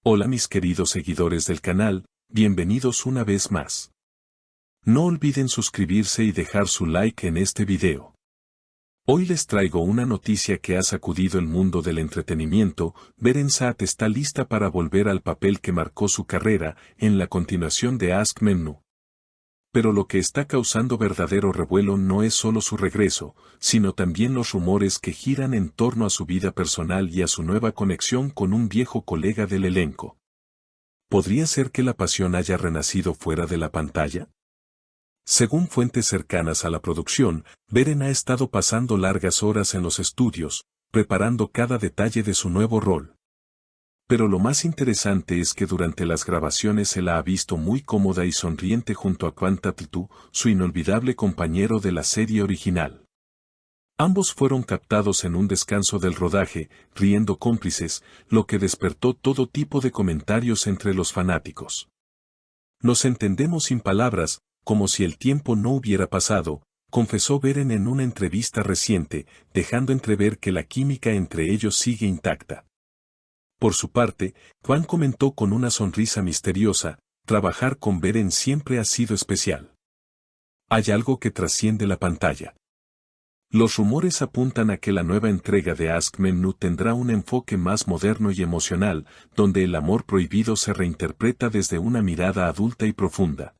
Hola mis queridos seguidores del canal, bienvenidos una vez más. No olviden suscribirse y dejar su like en este video. Hoy les traigo una noticia que ha sacudido el mundo del entretenimiento. Beren Saat está lista para volver al papel que marcó su carrera en la continuación de Ask Memnu. Pero lo que está causando verdadero revuelo no es solo su regreso, sino también los rumores que giran en torno a su vida personal y a su nueva conexión con un viejo colega del elenco. ¿Podría ser que la pasión haya renacido fuera de la pantalla? Según fuentes cercanas a la producción, Beren ha estado pasando largas horas en los estudios, preparando cada detalle de su nuevo rol. Pero lo más interesante es que durante las grabaciones se la ha visto muy cómoda y sonriente junto a Kwan Tatltu, su inolvidable compañero de la serie original. Ambos fueron captados en un descanso del rodaje, riendo cómplices, lo que despertó todo tipo de comentarios entre los fanáticos. Nos entendemos sin palabras, como si el tiempo no hubiera pasado, confesó Beren en una entrevista reciente, dejando entrever que la química entre ellos sigue intacta. Por su parte, Kwan comentó con una sonrisa misteriosa, trabajar con Beren siempre ha sido especial. Hay algo que trasciende la pantalla. Los rumores apuntan a que la nueva entrega de Ask Memnu tendrá un enfoque más moderno y emocional, donde el amor prohibido se reinterpreta desde una mirada adulta y profunda.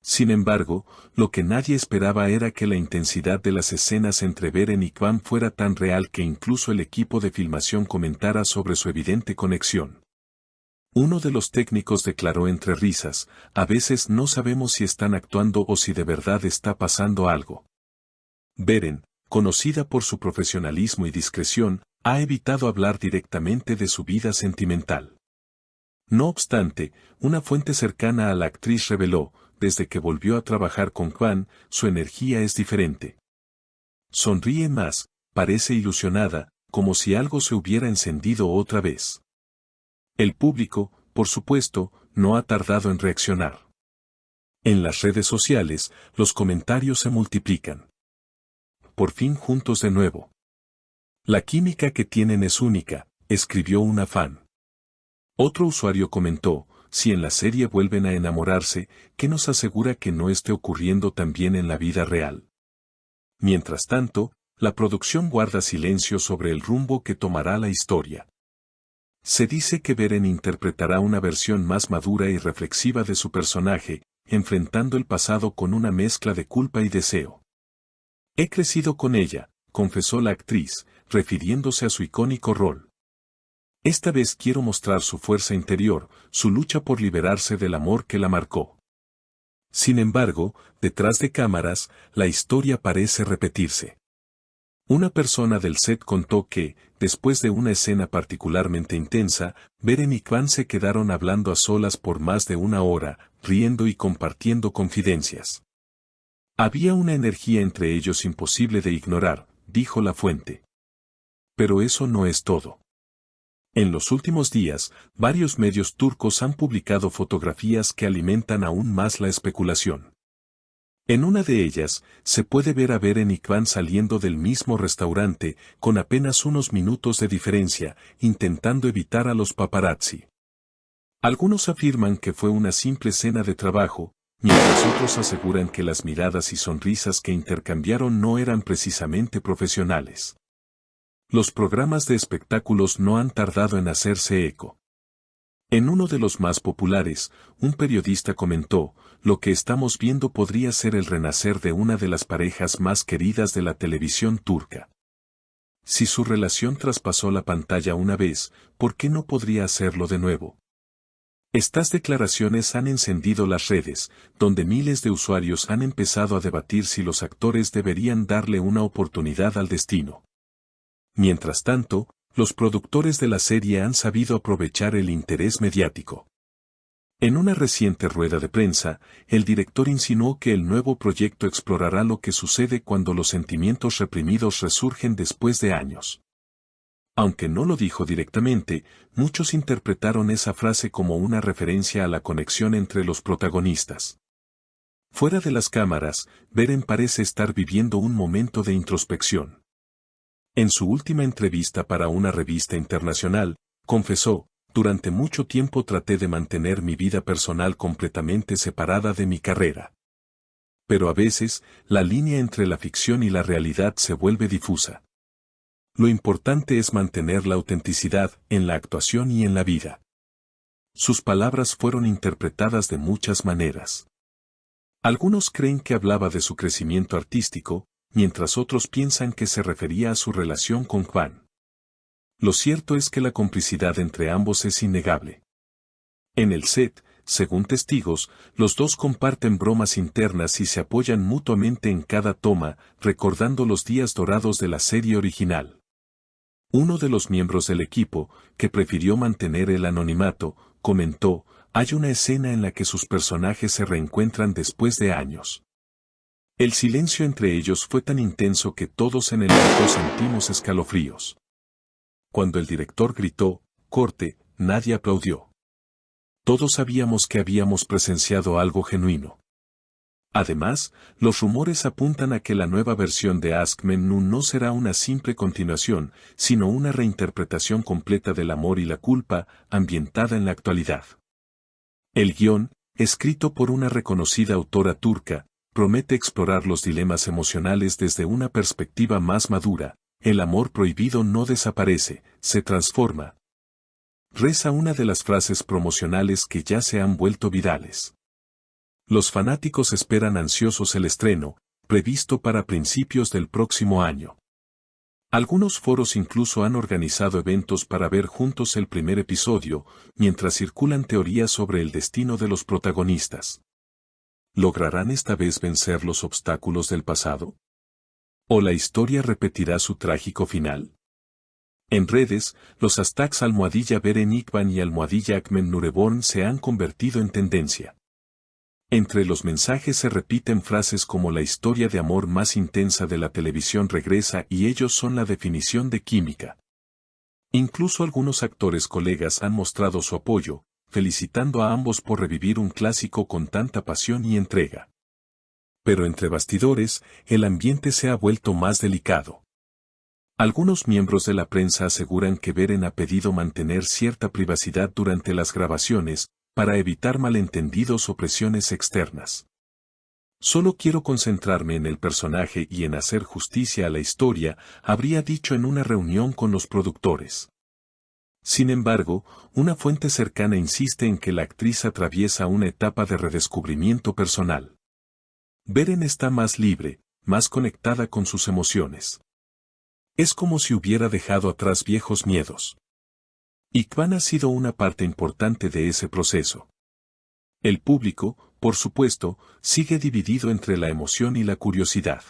Sin embargo, lo que nadie esperaba era que la intensidad de las escenas entre Beren y Kwan fuera tan real que incluso el equipo de filmación comentara sobre su evidente conexión. Uno de los técnicos declaró entre risas, a veces no sabemos si están actuando o si de verdad está pasando algo. Beren, conocida por su profesionalismo y discreción, ha evitado hablar directamente de su vida sentimental. No obstante, una fuente cercana a la actriz reveló, desde que volvió a trabajar con Kwan, su energía es diferente. Sonríe más, parece ilusionada, como si algo se hubiera encendido otra vez. El público, por supuesto, no ha tardado en reaccionar. En las redes sociales, los comentarios se multiplican. Por fin juntos de nuevo. La química que tienen es única, escribió una fan. Otro usuario comentó, si en la serie vuelven a enamorarse, ¿qué nos asegura que no esté ocurriendo también en la vida real? Mientras tanto, la producción guarda silencio sobre el rumbo que tomará la historia. Se dice que Beren interpretará una versión más madura y reflexiva de su personaje, enfrentando el pasado con una mezcla de culpa y deseo. He crecido con ella, confesó la actriz, refiriéndose a su icónico rol. Esta vez quiero mostrar su fuerza interior, su lucha por liberarse del amor que la marcó. Sin embargo, detrás de cámaras, la historia parece repetirse. Una persona del set contó que, después de una escena particularmente intensa, Beren y Kwan se quedaron hablando a solas por más de una hora, riendo y compartiendo confidencias. Había una energía entre ellos imposible de ignorar, dijo la fuente. Pero eso no es todo. En los últimos días, varios medios turcos han publicado fotografías que alimentan aún más la especulación. En una de ellas, se puede ver a Beren y Kwan saliendo del mismo restaurante, con apenas unos minutos de diferencia, intentando evitar a los paparazzi. Algunos afirman que fue una simple cena de trabajo, mientras otros aseguran que las miradas y sonrisas que intercambiaron no eran precisamente profesionales. Los programas de espectáculos no han tardado en hacerse eco. En uno de los más populares, un periodista comentó, lo que estamos viendo podría ser el renacer de una de las parejas más queridas de la televisión turca. Si su relación traspasó la pantalla una vez, ¿por qué no podría hacerlo de nuevo? Estas declaraciones han encendido las redes, donde miles de usuarios han empezado a debatir si los actores deberían darle una oportunidad al destino. Mientras tanto, los productores de la serie han sabido aprovechar el interés mediático. En una reciente rueda de prensa, el director insinuó que el nuevo proyecto explorará lo que sucede cuando los sentimientos reprimidos resurgen después de años. Aunque no lo dijo directamente, muchos interpretaron esa frase como una referencia a la conexión entre los protagonistas. Fuera de las cámaras, Beren parece estar viviendo un momento de introspección. En su última entrevista para una revista internacional, confesó, durante mucho tiempo traté de mantener mi vida personal completamente separada de mi carrera. Pero a veces, la línea entre la ficción y la realidad se vuelve difusa. Lo importante es mantener la autenticidad en la actuación y en la vida. Sus palabras fueron interpretadas de muchas maneras. Algunos creen que hablaba de su crecimiento artístico, mientras otros piensan que se refería a su relación con Juan. Lo cierto es que la complicidad entre ambos es innegable. En el set, según testigos, los dos comparten bromas internas y se apoyan mutuamente en cada toma, recordando los días dorados de la serie original. Uno de los miembros del equipo, que prefirió mantener el anonimato, comentó: hay una escena en la que sus personajes se reencuentran después de años. El silencio entre ellos fue tan intenso que todos en el equipo sentimos escalofríos. Cuando el director gritó, "corte", nadie aplaudió. Todos sabíamos que habíamos presenciado algo genuino. Además, los rumores apuntan a que la nueva versión de Askmen no será una simple continuación, sino una reinterpretación completa del amor y la culpa, ambientada en la actualidad. El guión, escrito por una reconocida autora turca, promete explorar los dilemas emocionales desde una perspectiva más madura. El amor prohibido no desaparece, se transforma. Reza una de las frases promocionales que ya se han vuelto virales. Los fanáticos esperan ansiosos el estreno, previsto para principios del próximo año. Algunos foros incluso han organizado eventos para ver juntos el primer episodio, mientras circulan teorías sobre el destino de los protagonistas. ¿Lograrán esta vez vencer los obstáculos del pasado? ¿O la historia repetirá su trágico final? En redes, los hashtags #Beren Ikban y #Akmen Nureborn se han convertido en tendencia. Entre los mensajes se repiten frases como "la historia de amor más intensa de la televisión regresa y ellos son la definición de química". Incluso algunos actores colegas han mostrado su apoyo, felicitando a ambos por revivir un clásico con tanta pasión y entrega. Pero entre bastidores, el ambiente se ha vuelto más delicado. Algunos miembros de la prensa aseguran que Beren ha pedido mantener cierta privacidad durante las grabaciones, para evitar malentendidos o presiones externas. "Solo quiero concentrarme en el personaje y en hacer justicia a la historia", habría dicho en una reunión con los productores. Sin embargo, una fuente cercana insiste en que la actriz atraviesa una etapa de redescubrimiento personal. Beren está más libre, más conectada con sus emociones. Es como si hubiera dejado atrás viejos miedos. Ikban ha sido una parte importante de ese proceso. El público, por supuesto, sigue dividido entre la emoción y la curiosidad.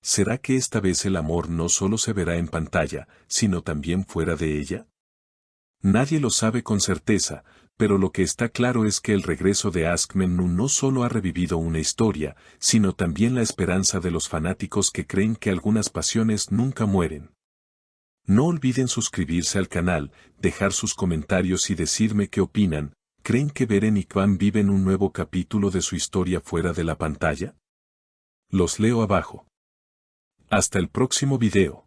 ¿Será que esta vez el amor no solo se verá en pantalla, sino también fuera de ella? Nadie lo sabe con certeza, pero lo que está claro es que el regreso de Askmen no solo ha revivido una historia, sino también la esperanza de los fanáticos que creen que algunas pasiones nunca mueren. No olviden suscribirse al canal, dejar sus comentarios y decirme qué opinan. ¿Creen que Beren y Ikban viven un nuevo capítulo de su historia fuera de la pantalla? Los leo abajo. Hasta el próximo video.